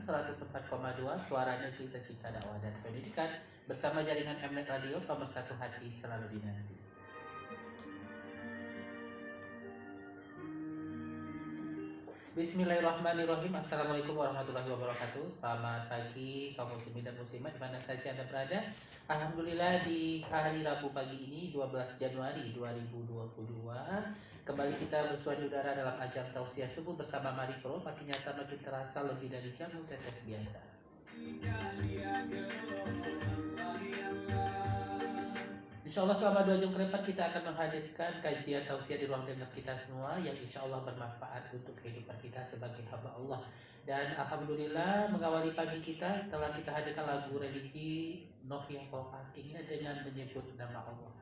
siaran 104,2 Suara Negeri Tercinta Dakwah dan Pendidikan bersama jaringan Mnet Radio Pemersatu Hati selalu dinanti. Bismillahirrahmanirrahim. Assalamualaikum warahmatullahi wabarakatuh. Selamat pagi kaum muslimin dan muslimat di mana saja Anda berada. Alhamdulillah di hari Rabu pagi ini 12 Januari 2022 kembali kita bersua di udara dalam ajang tausiah subuh bersama Mari Pro. Makin nyata makin terasa lebih dari jamu tetes biasa. Insya Allah selama 2 jam ke depan kita akan menghadirkan kajian tausiah di ruang dengar kita semua yang insya Allah bermanfaat untuk kehidupan kita sebagai hamba Allah. Dan Alhamdulillah mengawali pagi kita telah kita hadirkan lagu religi Novia Kolpatingnya dengan menyebut nama Allah.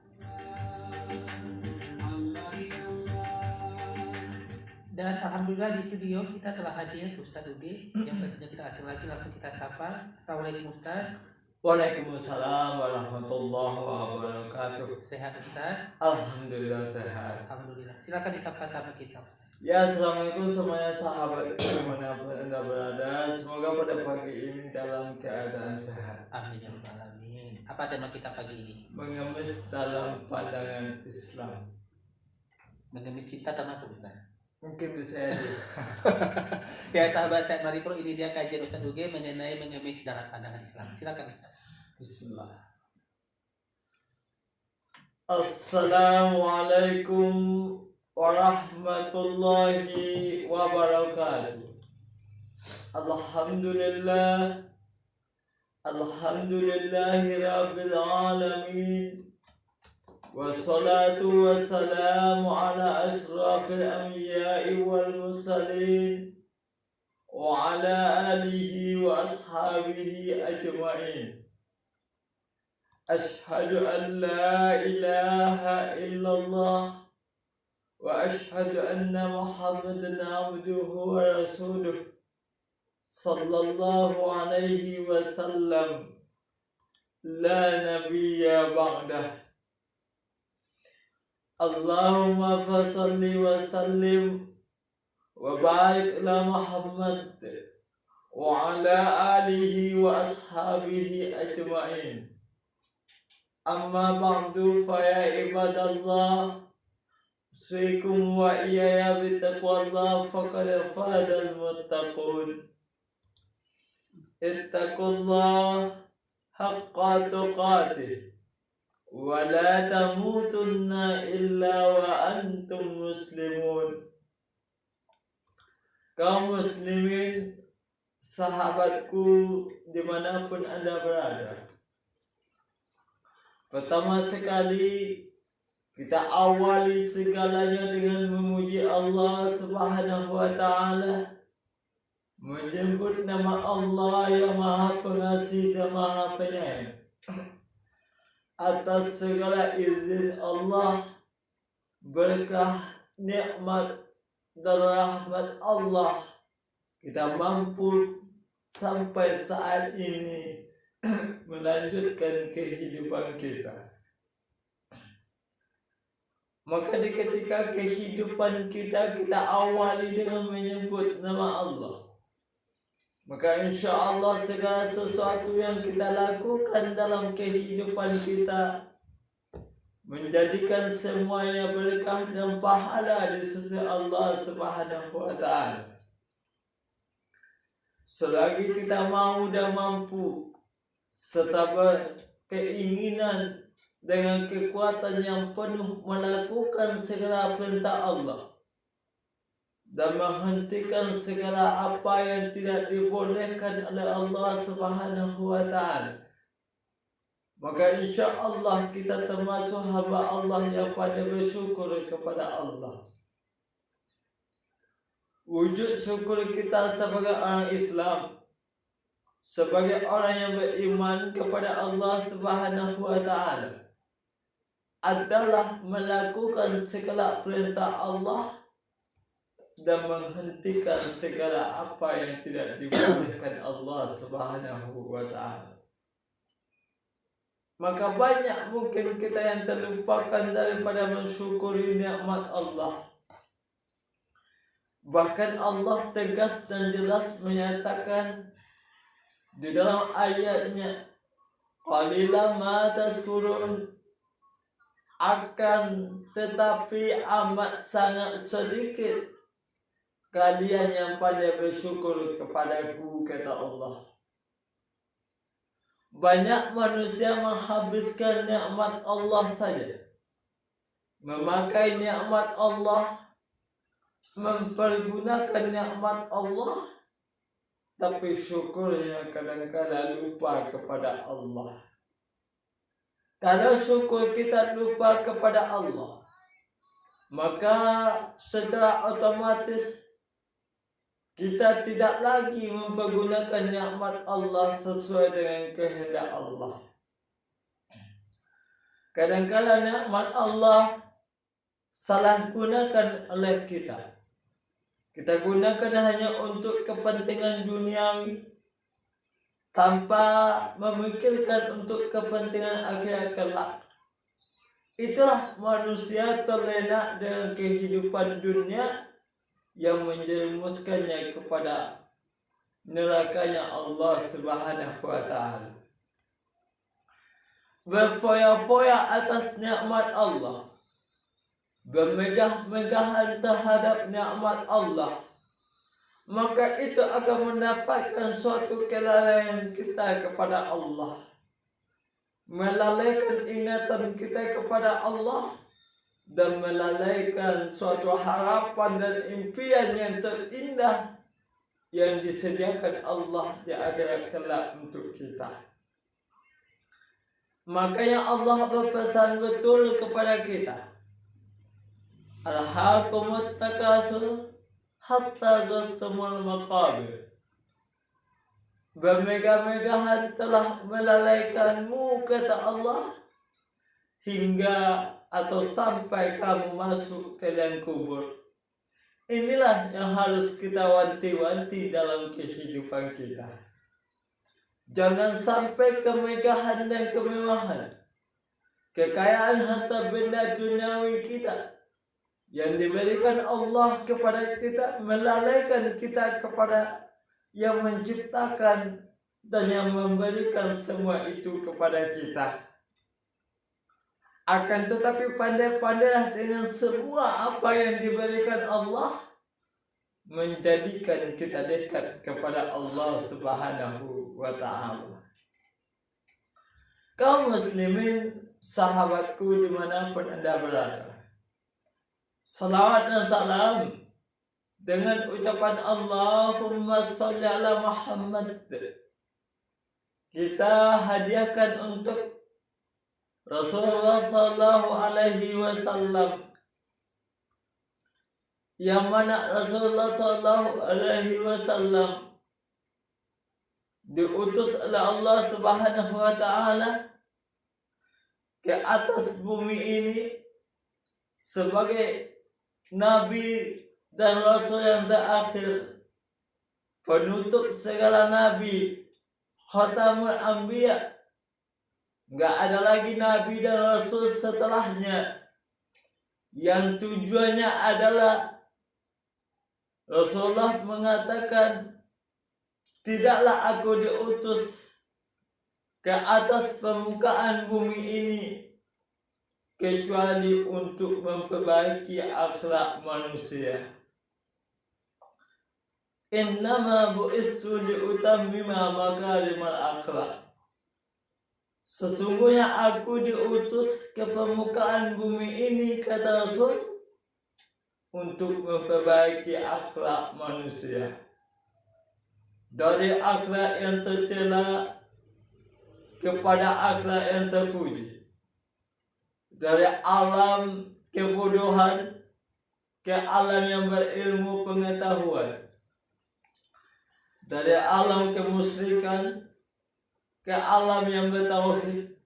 Dan Alhamdulillah di studio kita telah hadir Ustadz Uge yang tentunya tidak asing lagi, langsung kita sapa. Assalamualaikum Ustadz. Waalaikumsalam warahmatullahi wabarakatuh. Sehat Ustaz? Alhamdulillah sehat. Alhamdulillah. Silakan disapa sama kita Ustaz. Ya, assalamualaikum semuanya sahabat dimanapun Anda berada. Semoga pada pagi ini dalam keadaan sehat. Amin ya rabbal alamin. Apa tema kita pagi ini? Mengemis dalam pandangan Islam. Mengemis cinta termasuk Ustaz? Mungkin bisa aja. Ya sahabat saya Mari Pro, ini dia kajian Ustaz Uge mengenai mengemis dalam pandangan Islam. Silakan Ustaz. Bismillah. Assalamualaikum warahmatullahi wabarakatuh. Alhamdulillah. Alhamdulillahi rabbil alamin. Wassalatu wassalamu ala asrafil anbiya'i wal mursalin wa ala alihi wa ashabihi ajma'in. Ashhadu an la ilaha illallah wa ashhadu anna Muhammadan abduhu wa rasuluh sallallahu alaihi wasallam la nabiyya ba'dah. Allahumma fasalli wa sallim wa barik ala Muhammad wa ala alihi wa ashabihi ajma'in. Amma ba'du fa ya ibadallah, usikum wa iyaya bitaqwallah faqad fadal muttaqun. Ittaqullah haqqa tuqatih wa la tamutunna illa wa antum muslimun. Kaum muslimin, sahabatku dimanapun Anda berada, pertama sekali kita awali segalanya dengan memuji Allah Subhanahu wa ta'ala, menyebut nama Allah yang Maha Pengasih dan Maha Penyayang. Atas segala izin Allah, berkah, nikmat dan rahmat Allah, kita mampu sampai saat ini melanjutkan kehidupan kita. Maka di ketika kehidupan kita awali dengan menyebut nama Allah, maka insya Allah segala sesuatu yang kita lakukan dalam kehidupan kita menjadikan semuanya berkah dan pahala di sisi Allah Subhanahu wa ta'ala. Selagi kita mau dan mampu serta berkeinginan dengan kekuatan yang penuh melakukan segala perintah Allah dan menghentikan segala apa yang tidak dibolehkan oleh Allah Subhanahu wa ta'ala, maka insya Allah kita termasuk hamba Allah yang pandai bersyukur kepada Allah. Wujud syukur kita sebagai orang Islam, sebagai orang yang beriman kepada Allah Subhanahu wa ta'ala, adalah melakukan segala perintah Allah dan menghentikan segala apa yang tidak dibolehkan Allah Subhanahu wa ta'ala. Maka banyak mungkin kita yang terlupakan daripada mensyukuri nikmat Allah. Bahkan Allah tegas dan jelas menyatakan di dalam ayatnya, qalilan ma tazkurun, akan tetapi amat sangat sedikit kalian yang pandai bersyukur kepadaku, kata Allah. Banyak manusia menghabiskan nikmat Allah saja, memakai nikmat Allah, mempergunakan nikmat Allah, tapi syukurnya kadang-kadang lupa kepada Allah. Kalau syukur kita lupa kepada Allah, maka secara otomatis kita tidak lagi mempergunakan nikmat Allah sesuai dengan kehendak Allah. Kadang-kadang nikmat Allah salah gunakan oleh kita. Kita gunakan hanya untuk kepentingan duniawi tanpa memikirkan untuk kepentingan akhirat kelak. Itulah manusia terlena dengan kehidupan dunia yang menjerumuskannya kepada nerakanya Allah Subhanahu wa Ta'ala. Berfoya-foya atas nikmat Allah, bermegah-megahan terhadap nikmat Allah, maka itu akan mendapatkan suatu kelalaian kita kepada Allah, melalaikan ingatan kita kepada Allah, dan melalaikan suatu harapan dan impian yang terindah yang disediakan Allah di akhirat kelak untuk kita. Makanya Allah berpesan betul kepada kita, alhaakumut takasur hatta zurtumul maqabir. Bermegah-megahan telah melalaikanmu, kata Allah, hingga atau sampai kamu masuk ke liang kubur. Inilah yang harus kita wanti-wanti dalam kehidupan kita. Jangan sampai kemegahan dan kemewahan, kekayaan harta benda duniawi kita yang diberikan Allah kepada kita melalaikan kita kepada yang menciptakan dan yang memberikan semua itu kepada kita. Akan tetapi pandai-pandailah dengan semua apa yang diberikan Allah, menjadikan kita dekat kepada Allah Subhanahu wa Ta'ala. Kaum muslimin, sahabatku dimanapun Anda berada, salawat dan salam dengan ucapan Allahumma sholli ala Muhammad kita hadiahkan untuk Rasulullah Sallallahu Alaihi Wasallam, yang mana Rasulullah Sallallahu Alaihi Wasallam diutus oleh Allah Subhanahu Wa Taala ke atas bumi ini sebagai Nabi dan Rasul yang terakhir, penutup segala Nabi, Khatamul Anbiya. Gak ada lagi Nabi dan Rasul setelahnya, yang tujuannya adalah Rasulullah mengatakan, tidaklah aku diutus ke atas permukaan bumi ini kecuali untuk memperbaiki akhlak manusia. Innama bu'istu liutammima makarimal akhlak. Sesungguhnya aku diutus ke permukaan bumi ini, kata Rasul, untuk memperbaiki akhlak manusia. Dari akhlak yang tercela kepada akhlak yang terpuji. Dari alam kebodohan ke alam yang berilmu pengetahuan. Dari alam kemusyrikan ke alam yang bertauhid,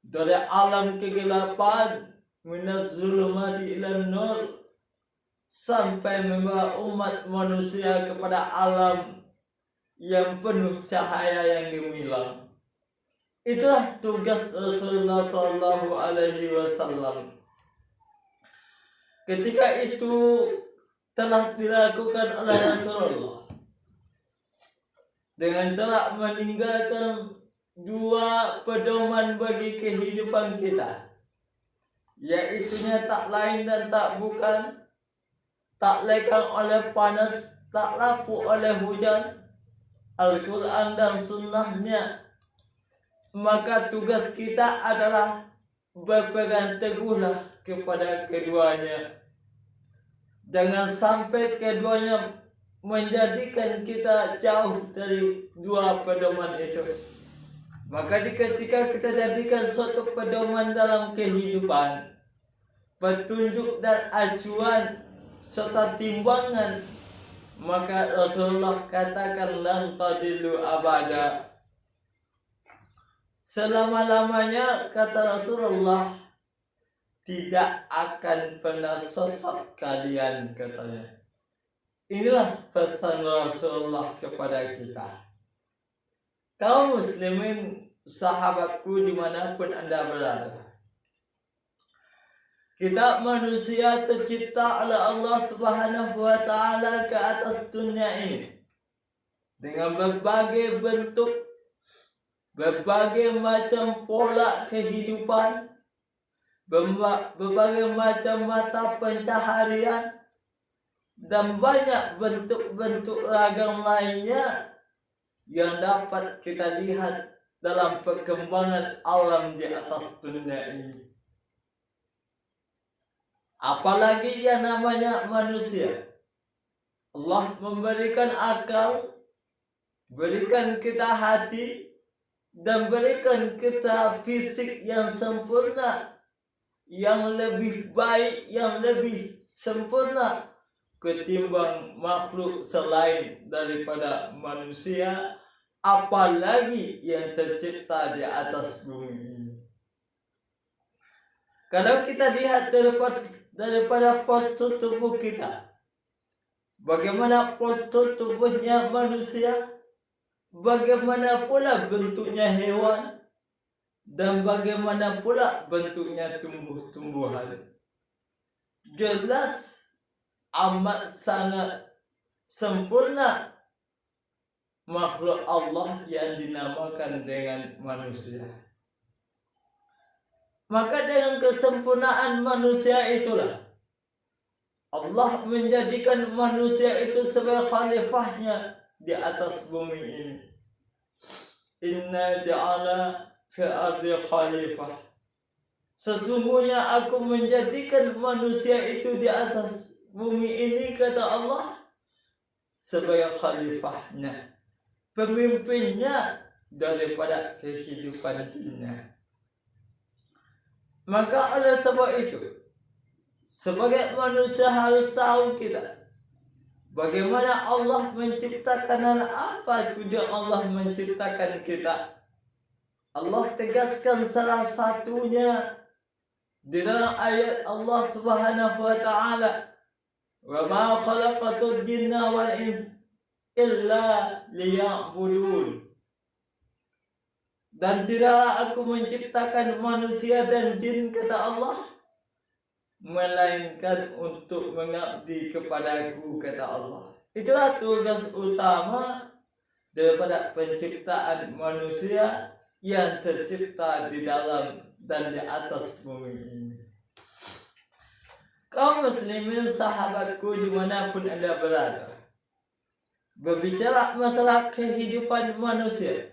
dari alam kegelapan minaz zulumati ilan nur, sampai membawa umat manusia kepada alam yang penuh cahaya yang gemilang. Itulah tugas Rasulullah Sallallahu Alaihi Wasallam. Ketika itu telah dilakukan oleh Rasulullah, dengan telah meninggalkan dua pedoman bagi kehidupan kita, yaitunya tak lain dan tak bukan, tak lekang oleh panas, tak lapuk oleh hujan, Al-Quran dan sunnahnya. Maka tugas kita adalah berpegang teguhlah kepada keduanya. Jangan sampai keduanya menjadikan kita jauh dari dua pedoman itu. Maka ketika kita jadikan suatu pedoman dalam kehidupan, petunjuk dan acuan serta timbangan, maka Rasulullah katakan lan tadilu abada. Selama-lamanya, kata Rasulullah, tidak akan pernah sesat kalian, katanya. Inilah pesan Rasulullah kepada kita. Kaum muslimin, sahabatku dimanapun Anda berada, kita manusia tercipta oleh Allah Subhanahu wa Ta'ala ke atas dunia ini dengan berbagai bentuk, berbagai macam pola kehidupan, berbagai macam mata pencaharian, dan banyak bentuk-bentuk ragam lainnya yang dapat kita lihat dalam perkembangan alam di atas dunia ini. Apalagi yang namanya manusia. Allah memberikan akal, berikan kita hati, dan berikan kita fisik yang sempurna, yang lebih baik, yang lebih sempurna ketimbang makhluk selain daripada manusia, apalagi yang tercipta di atas bumi ini. Kalau kita lihat daripada postur tubuh kita, bagaimana postur tubuhnya manusia, bagaimana pula bentuknya hewan, dan bagaimana pula bentuknya tumbuh-tumbuhan, jelas amat sangat sempurna makhluk Allah yang dinamakan dengan manusia. Maka dengan kesempurnaan manusia itulah Allah menjadikan manusia itu sebagai khalifahnya di atas bumi ini. Inna ja'ala fil ardi khalifah. Sesungguhnya aku menjadikan manusia itu di atas bumi ini, kata Allah, sebagai khalifahnya, pemimpinnya daripada kehidupan dunia. Maka oleh sebab itu, sebagai manusia harus tahu kita bagaimana Allah menciptakan dan apa tujuan Allah menciptakan kita. Allah tegaskan salah satunya di dalam ayat Allah Subhanahu wa Ta'ala, "Wa ma khalaqatul jinna wal ins illa liya'budun." Dan tidaklah aku menciptakan manusia dan jin, kata Allah, melainkan untuk mengabdi kepadaku, kata Allah. Itulah tugas utama daripada penciptaan manusia yang tercipta di dalam dan di atas bumi ini. Kaum muslimin, sahabatku dimanapun Anda berada, berbicara masalah kehidupan manusia,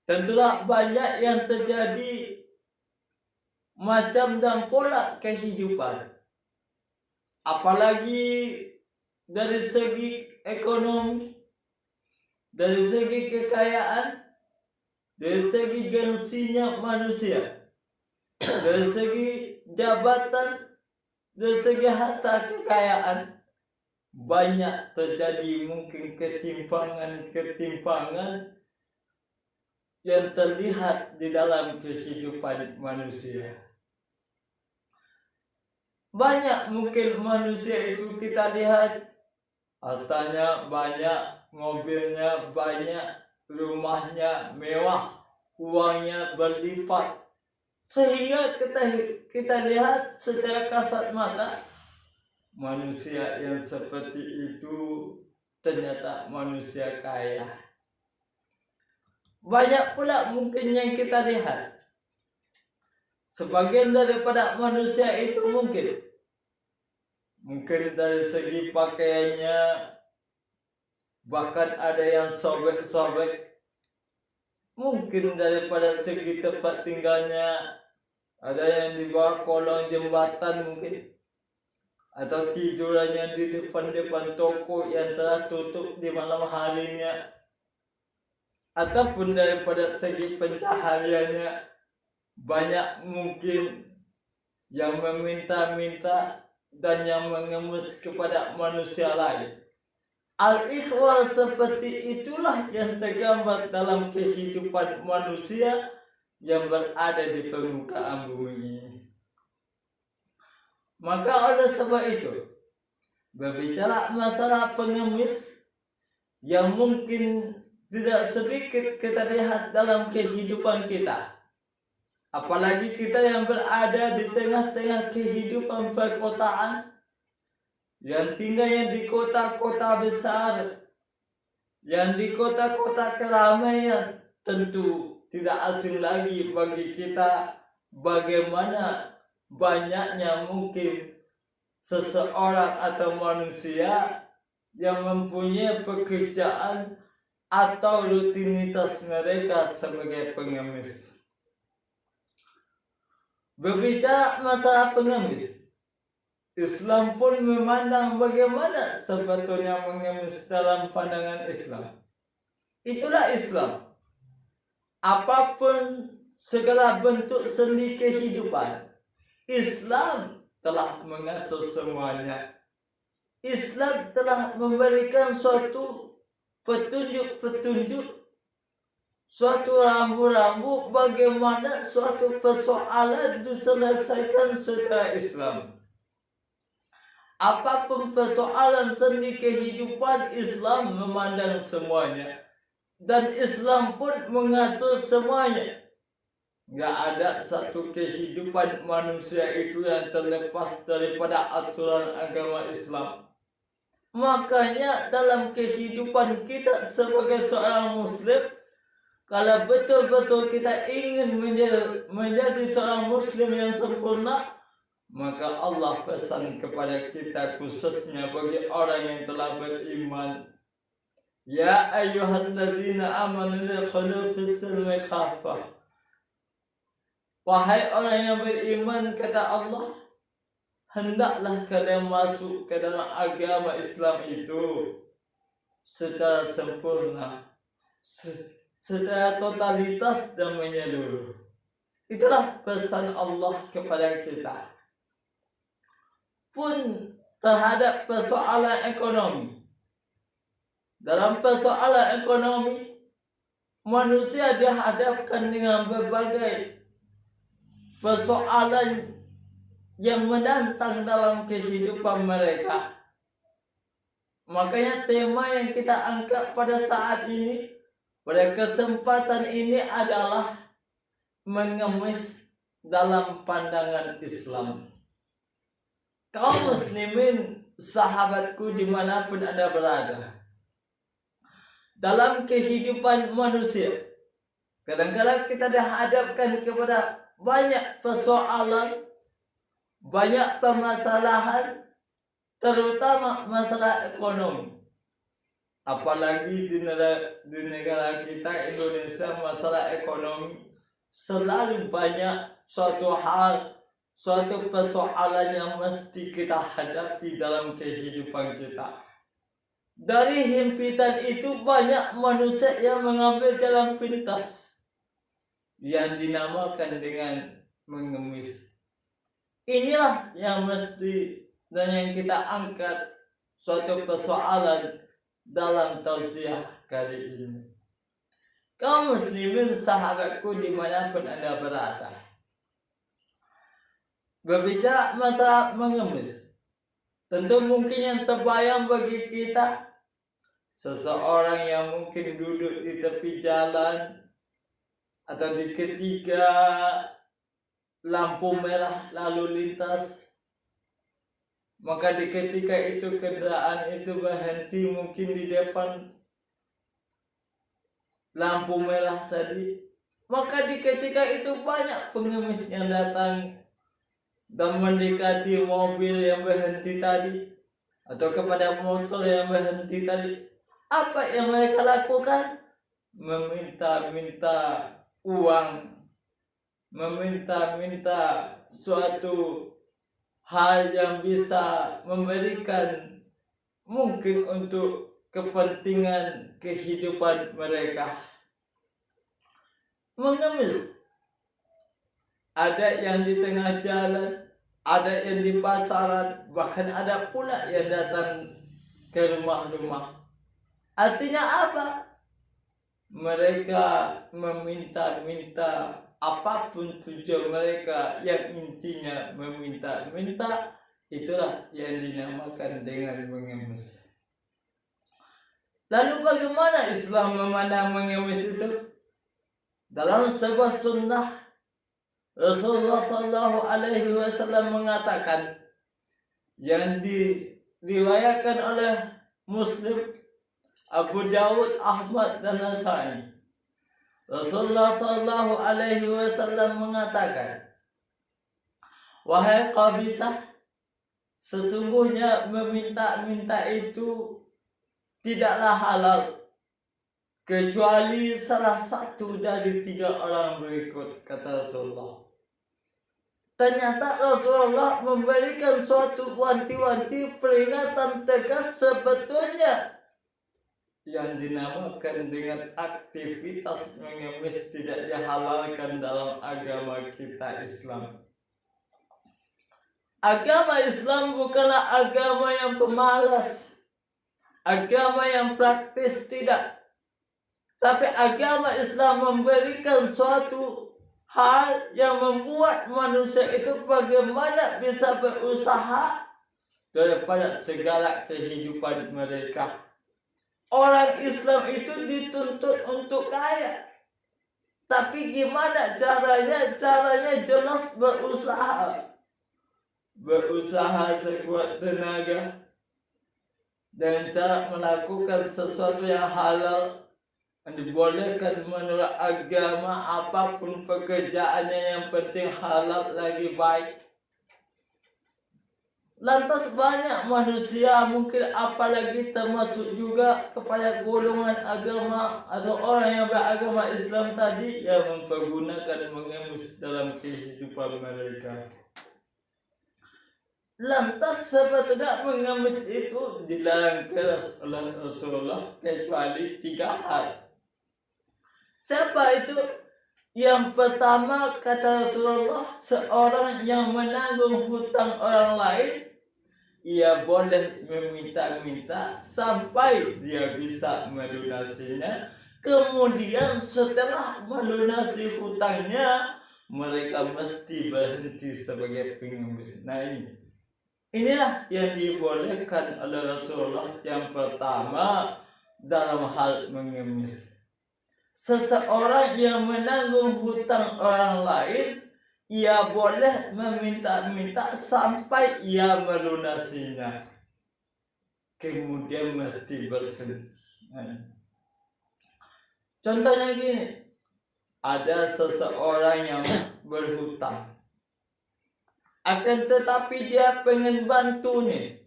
tentulah banyak yang terjadi macam dan pola kehidupan. Apalagi dari segi ekonomi, dari segi kekayaan, dari segi gengsinya manusia, dari segi jabatan, dari segi harta kekayaan, banyak terjadi mungkin ketimpangan yang terlihat di dalam kehidupan manusia. Banyak mungkin manusia itu kita lihat hartanya banyak, mobilnya banyak, rumahnya mewah, uangnya berlipat, sehingga kita lihat secara kasat mata manusia yang seperti itu ternyata manusia kaya, Banyak pula mungkin yang kita lihat. Sebagian daripada manusia itu mungkin dari segi pakaiannya, bahkan ada yang sobek-sobek. Mungkin daripada segi tempat tinggalnya, ada yang di bawah kolong jembatan mungkin, atau tidurannya di depan toko yang telah tutup di malam harinya, ataupun daripada segi pencahariannya, banyak mungkin yang meminta-minta dan yang mengemis kepada manusia lain. Al-ikhwah seperti itulah yang tergambar dalam kehidupan manusia yang berada di permukaan bumi. Maka oleh sebab itu, berbicara masalah pengemis yang mungkin tidak sedikit kita lihat dalam kehidupan kita. Apalagi kita yang berada di tengah-tengah kehidupan perkotaan, yang tinggalnya di kota-kota besar, yang di kota-kota keramaian, tentu tidak asing lagi bagi kita bagaimana banyaknya mungkin seseorang atau manusia yang mempunyai pekerjaan atau rutinitas mereka sebagai pengemis. Berbicara masalah pengemis, Islam pun memandang bagaimana sebetulnya mengemis dalam pandangan Islam. Itulah Islam. Apapun segala bentuk sendi kehidupan, Islam telah mengatur semuanya. Islam telah memberikan suatu petunjuk, suatu rambu-rambu bagaimana suatu persoalan diselesaikan secara Islam. Apapun persoalan sendi kehidupan, Islam memandang semuanya. Dan Islam pun mengatur semuanya. Gak ada satu kehidupan manusia itu yang terlepas daripada aturan agama Islam. Makanya dalam kehidupan kita sebagai seorang Muslim, kalau betul-betul kita ingin menjadi seorang Muslim yang sempurna, maka Allah pesan kepada kita khususnya bagi orang yang telah beriman, ya ayyuhallazina amanu udkhulu fis-silmi kaffah. Wahai orang yang beriman, kata Allah, hendaklah kalian masuk ke dalam agama Islam itu secara sempurna, secara totalitas dan menyeluruh. Itulah pesan Allah kepada kita. Pun terhadap persoalan ekonomi. Dalam persoalan ekonomi, manusia dihadapkan dengan berbagai persoalan yang menantang dalam kehidupan mereka. Makanya tema yang kita angkat pada saat ini, pada kesempatan ini adalah mengemis dalam pandangan Islam. Kaum muslimin, sahabatku dimanapun Anda berada, dalam kehidupan manusia, kadang-kadang kita dihadapkan kepada banyak persoalan, banyak permasalahan, terutama masalah ekonomi. Apalagi di negara kita Indonesia, masalah ekonomi selalu banyak suatu hal, suatu persoalan yang mesti kita hadapi dalam kehidupan kita. Dari himpitan itu banyak manusia yang mengambil jalan pintas yang dinamakan dengan mengemis. Inilah yang mesti dan yang kita angkat suatu persoalan dalam tausiah kali ini. Kaum muslimin, sahabatku dimanapun Anda berada, berbicara masalah mengemis, tentu mungkin yang terbayang bagi kita seseorang yang mungkin duduk di tepi jalan atau di ketika lampu merah lalu lintas, maka di ketika itu kendaraan itu berhenti mungkin di depan lampu merah tadi, maka di ketika itu banyak pengemis yang datang dan mendekati mobil yang berhenti tadi atau kepada motor yang berhenti tadi. Apa yang mereka lakukan? Meminta-minta uang, meminta-minta suatu hal yang bisa memberikan mungkin untuk kepentingan kehidupan mereka. Mengemis, ada yang di tengah jalan, ada yang di pasaran, bahkan ada pula yang datang ke rumah-rumah. Artinya apa? Mereka meminta-minta apapun tujuan mereka, yang intinya meminta-minta. Itulah yang dinamakan dengan mengemis. Lalu bagaimana Islam memandang mengemis itu? Dalam sebuah sunnah, Rasulullah SAW mengatakan, yang diriwayatkan oleh Muslim, Abu Dawud, Ahmad, dan Nasai. Rasulullah SAW mengatakan, wahai Qabisah, sesungguhnya meminta-minta itu tidaklah halal kecuali salah satu dari 3 orang berikut, kata Rasulullah. Ternyata Rasulullah memberikan suatu wanti-wanti peringatan tegas sebetulnya yang dinamakan dengan aktivitas mengemis tidak dihalalkan dalam agama kita Islam. Agama Islam bukanlah agama yang pemalas, agama yang praktis, tidak. Tapi agama Islam memberikan suatu hal yang membuat manusia itu bagaimana bisa berusaha daripada segala kehidupan mereka. Orang Islam itu dituntut untuk kaya. Tapi gimana caranya? Caranya jelas berusaha. Berusaha sekuat tenaga dengan cara melakukan sesuatu yang halal, yang dibolehkan menurut agama. Apapun pekerjaannya, yang penting halal lagi baik. Lantas banyak manusia, mungkin apalagi termasuk juga kepada golongan agama atau orang yang beragama Islam tadi, yang mempergunakan mengemis dalam kehidupan mereka. Lantas sebetulnya mengemis itu dilarang keras oleh Rasulullah kecuali 3 hal. Siapa itu? Yang pertama, kata Rasulullah, seorang yang menanggung hutang orang lain, ia boleh meminta-minta sampai dia bisa melunasinya. Kemudian setelah melunasi hutangnya, mereka mesti berhenti sebagai pengemis. Nah, inilah yang dibolehkan oleh Rasulullah yang pertama dalam hal mengemis. Seseorang yang menanggung hutang orang lain, ia boleh meminta-minta sampai ia melunasinya. Kemudian mesti berhenti. Contohnya gini, ada seseorang yang berhutang, akan tetapi dia pengen bantu nih,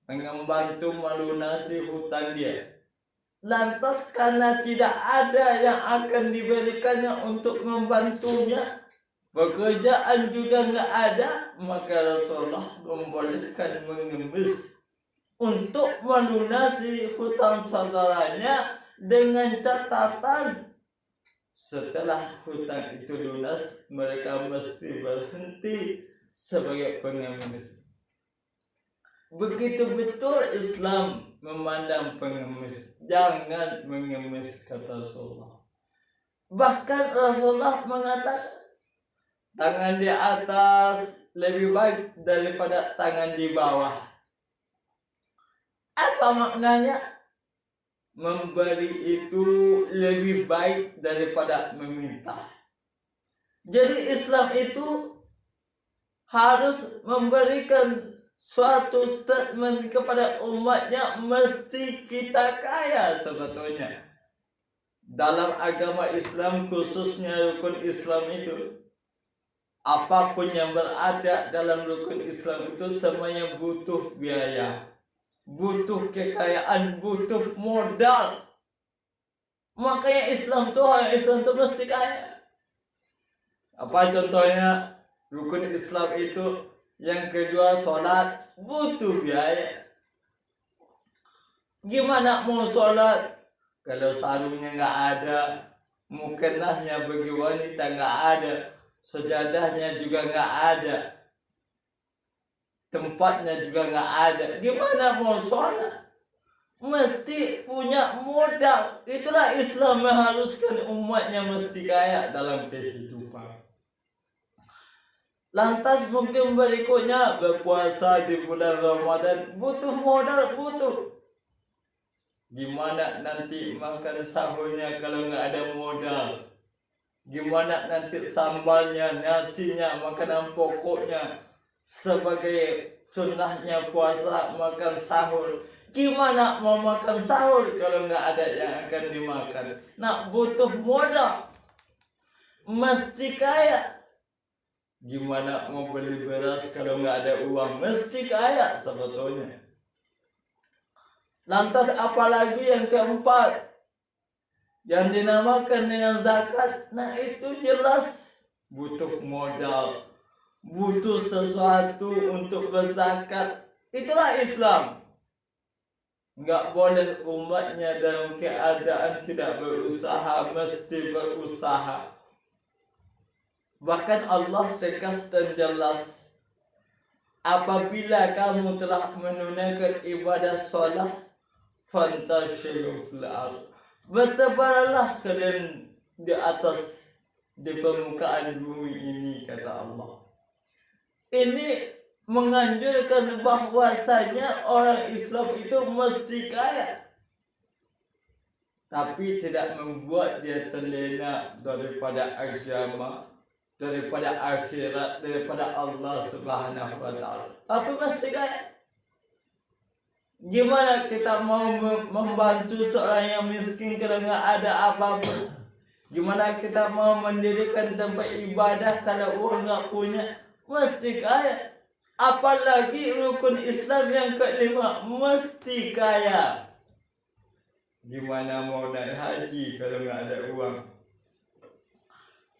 pengen bantu melunasi hutang dia. Lantas karena tidak ada yang akan diberikannya untuk membantunya, pekerjaan juga nggak ada, maka Rasulullah membolehkan mengemis untuk melunasi hutang saudaranya dengan catatan setelah hutang itu lunas, mereka mesti berhenti sebagai pengemis. Begitu betul Islam memandang pengemis. Jangan mengemis, kata Rasulullah. Bahkan Rasulullah mengatakan, tangan di atas lebih baik daripada tangan di bawah. Apa maknanya? Memberi itu lebih baik daripada meminta. Jadi Islam itu harus memberikan suatu statement kepada umatnya, mesti kita kaya sebetulnya. dalam agama Islam, khususnya rukun Islam itu, apapun yang berada dalam rukun Islam itu semuanya butuh biaya, butuh kekayaan, butuh modal. Makanya Islam tuh mesti kaya. Apa contohnya? Rukun Islam itu yang kedua, sholat, butuh biaya. Gimana mau sholat kalau sarungnya nggak ada, mukenahnya bagi wanita nggak ada, sejadahnya juga nggak ada, tempatnya juga nggak ada. Gimana mau sholat? Mesti punya modal. Itulah Islam mengharuskan umatnya mesti kaya dalam kehidupan. Lantas mungkin berikutnya, berpuasa di bulan Ramadan butuh modal, butuh. Gimana nanti makan sahurnya kalau nggak ada modal? Gimana nanti sambalnya, nasinya, makanan pokoknya sebagai sunnahnya puasa makan sahur? Gimana mau makan sahur kalau nggak ada yang akan dimakan? Nah, butuh modal, mesti kaya. Gimana mau beli beras kalau nggak ada uang? Mesti kaya sebetulnya. Lantas apalagi yang keempat, yang dinamakan dengan zakat? Nah, itu jelas butuh modal, butuh sesuatu untuk berzakat. Itulah Islam. Nggak boleh umatnya dalam keadaan tidak berusaha, mesti berusaha. Bahkan Allah tegas dan jelas, apabila kamu telah menunaikan ibadah sholat, fantashiru fil ardh, bertebaranlah kalian di atas, di permukaan bumi ini, kata Allah. Ini menganjurkan bahwasanya orang Islam itu mesti kaya, tapi tidak membuat dia terlena daripada agama, daripada akhirat, daripada Allah Subhanahu wa Ta'ala. Tapi mesti kaya. Gimana kita mau membantu seorang yang miskin kalau nggak ada apapun? Gimana kita mau mendirikan tempat ibadah kalau uang nggak punya? Mesti kaya. Apalagi rukun Islam yang kelima, mesti kaya. Gimana mau naik haji kalau nggak ada uang?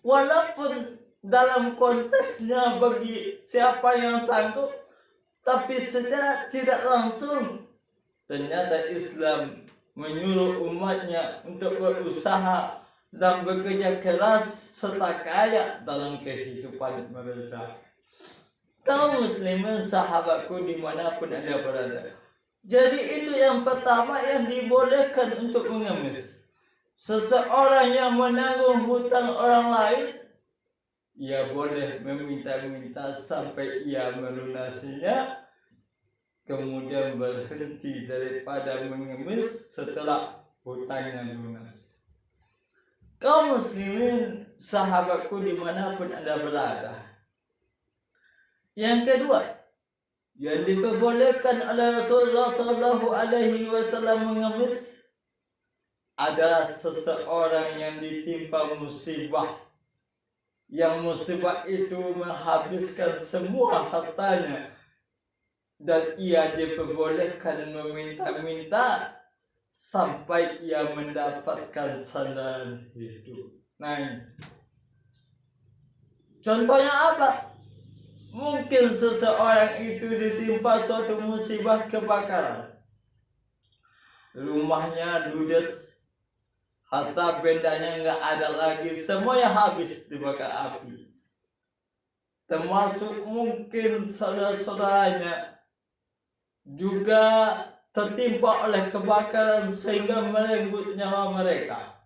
Walaupun dalam konteksnya bagi siapa yang sanggup, tapi secara tidak langsung ternyata Islam menyuruh umatnya untuk berusaha dan bekerja keras serta kaya dalam kehidupan mereka. Kaum muslimin sahabatku dimanapun Anda berada, jadi itu yang pertama yang dibolehkan untuk mengemis. Seseorang yang menanggung hutang orang lain, ia boleh meminta-minta sampai ia melunasinya, kemudian berhenti daripada mengemis setelah hutangnya lunas. Kaum muslimin sahabatku dimanapun Anda berada, yang kedua yang diperbolehkan oleh Rasulullah SAW mengemis adalah seseorang yang ditimpa musibah, yang musibah itu menghabiskan semua hartanya, dan ia diperbolehkan meminta-minta sampai ia mendapatkan sandaran hidup. Nah, contohnya apa? Mungkin seseorang itu ditimpa suatu musibah kebakaran, rumahnya ludes, harta bendanya nggak ada lagi, semuanya habis dibakar api. Termasuk mungkin saudara-saudaranya juga tertimpa oleh kebakaran sehingga merenggut nyawa mereka,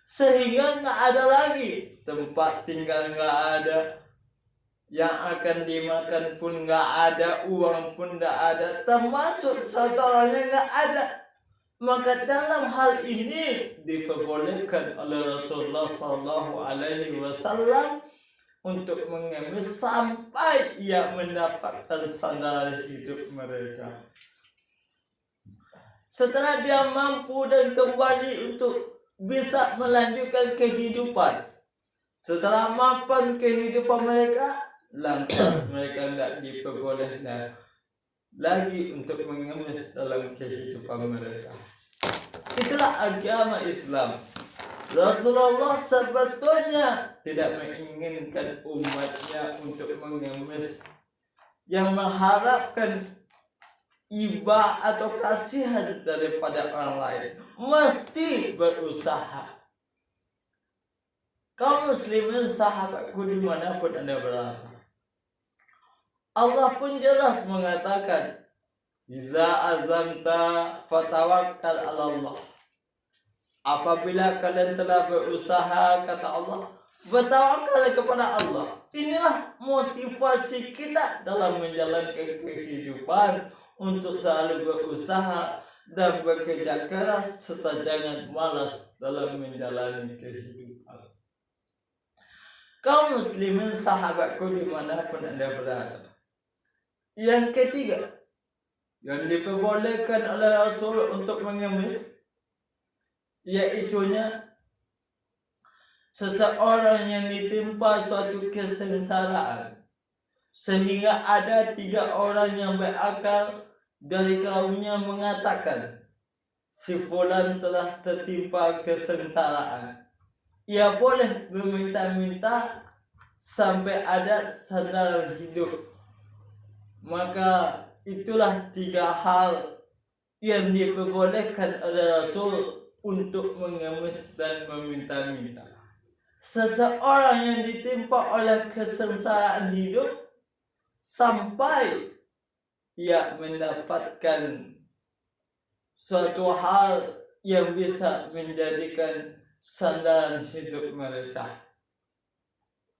sehingga nggak ada lagi tempat tinggal, nggak ada yang akan dimakan pun nggak ada, uang pun nggak ada, termasuk saudaranya nggak ada. Maka dalam hal ini diperbolehkan oleh Rasulullah SAW untuk mengemis sampai ia mendapatkan sandaran hidup mereka. Setelah dia mampu dan kembali untuk bisa melanjutkan kehidupan. Setelah mapan kehidupan mereka, lantas mereka tidak diperbolehkan lagi untuk mengemis dalam kehidupan mereka. Itulah agama Islam. Rasulullah sebetulnya tidak menginginkan umatnya untuk mengemis, yang mengharapkan iba atau kasihan daripada orang lain, mesti berusaha. Kaum muslimin sahabatku dimanapun Anda berada, Allah pun jelas mengatakan, Iza azamta fatawakkal ala Allah. Apabila kalian telah berusaha, kata Allah, bertawakal kepada Allah. Inilah motivasi kita dalam menjalankan kehidupan, untuk selalu berusaha dan bekerja keras serta jangan malas dalam menjalani kehidupan. Kaum muslimin sahabatku dimanapun Anda berada, yang ketiga yang diperbolehkan oleh Rasul untuk mengemis, yaitunya seseorang yang ditimpa suatu kesengsaraan sehingga ada 3 orang yang berakal dari kaumnya mengatakan, si fulan telah tertimpa kesengsaraan. Ia boleh meminta-minta sampai ada sandaran hidup. Maka itulah 3 hal yang diperbolehkan oleh Rasul untuk mengemis dan meminta-minta. Seseorang yang ditimpa oleh kesengsaraan hidup sampai ia mendapatkan suatu hal yang bisa menjadikan sandaran hidup mereka,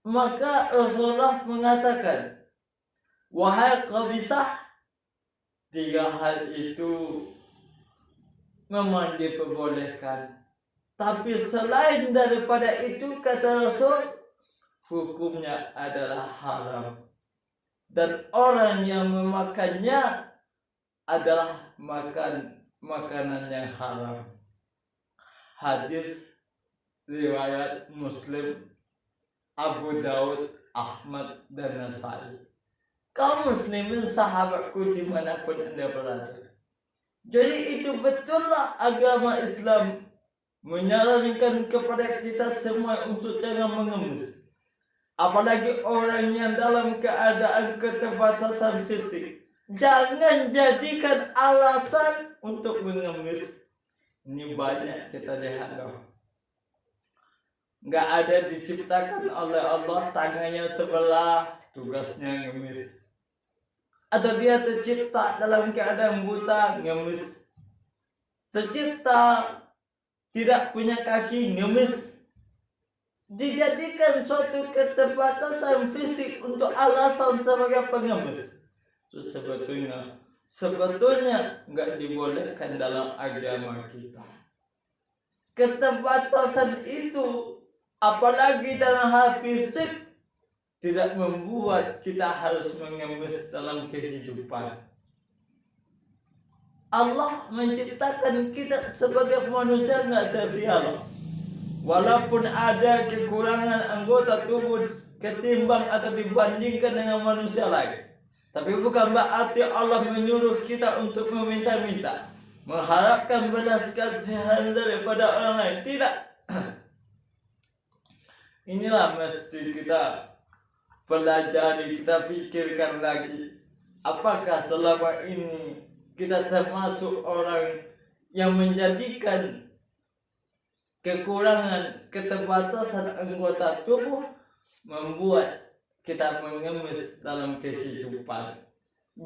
maka Rasulullah mengatakan, wahai Qabisah, 3 hal itu memang diperbolehkan, tapi selain daripada itu, kata Rasul, hukumnya adalah haram, dan orang yang memakannya adalah makan makanan yang haram. Hadis riwayat Muslim, Abu Daud, Ahmad, dan Nasai. Kaum muslimin sahabatku dimanapun Anda berada, jadi itu betullah agama Islam menyarankan kepada kita semua untuk jangan mengemis, apalagi orang yang dalam keadaan keterbatasan fisik. Jangan jadikan alasan untuk mengemis. Ini banyak kita lihat loh. Nggak ada diciptakan oleh Allah tangannya sebelah, tugasnya ngemis. Atau dia tercipta dalam keadaan buta, ngemis. Tercipta tidak punya kaki, ngemis. Dijadikan suatu keterbatasan fisik untuk alasan sebagai pengemis. Itu sebetulnya nggak dibolehkan dalam agama kita. Keterbatasan itu, apalagi dalam hal fisik, tidak membuat kita harus mengemis dalam kehidupan. Allah menciptakan kita sebagai manusia nggak sia-sia. Walaupun ada kekurangan anggota tubuh ketimbang atau dibandingkan dengan manusia lain, tapi bukan berarti Allah menyuruh kita untuk meminta-minta, mengharapkan belas kasihan daripada orang lain. Tidak. Inilah mesti kita pelajari, kita pikirkan lagi. Apakah selama ini kita termasuk orang yang menjadikan kekurangan, keterbatasan anggota tubuh membuat kita mengemis dalam kehidupan?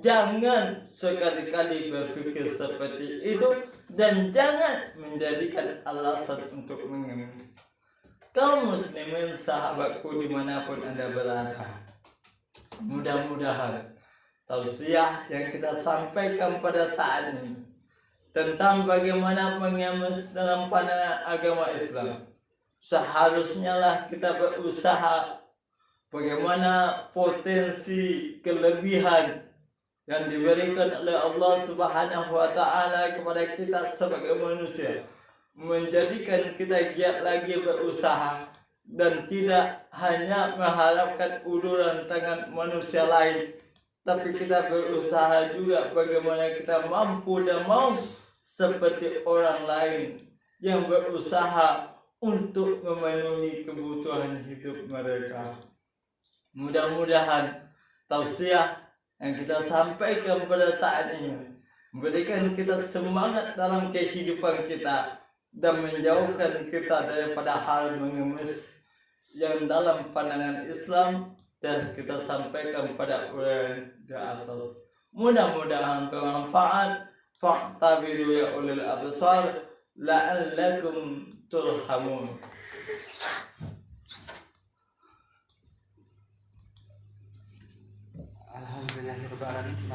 Jangan sekali-kali berpikir seperti itu, dan jangan menjadikan alasan untuk mengemis. Kaum muslimin sahabatku dimanapun Anda berada, mudah-mudahan tausiah yang kita sampaikan pada saat ini tentang bagaimana mengemis dalam pandangan agama Islam, seharusnya lah kita berusaha bagaimana potensi kelebihan yang diberikan oleh Allah Subhanahu wa Ta'ala kepada kita sebagai manusia, menjadikan kita giat lagi berusaha dan tidak hanya mengharapkan uluran tangan manusia lain, tapi kita berusaha juga bagaimana kita mampu dan mau seperti orang lain yang berusaha untuk memenuhi kebutuhan hidup mereka. Mudah-mudahan tausiah yang kita sampaikan pada saat ini memberikan kita semangat dalam kehidupan kita dan menjauhkan kita daripada hal mengemis yang dalam pandangan Islam dan kita sampaikan pada orang di atas. Mudah-mudahan bermanfaat. Fa'tabiru ya ulil absar la'allakum turhamun. Alhamdulillahirobbilalamin.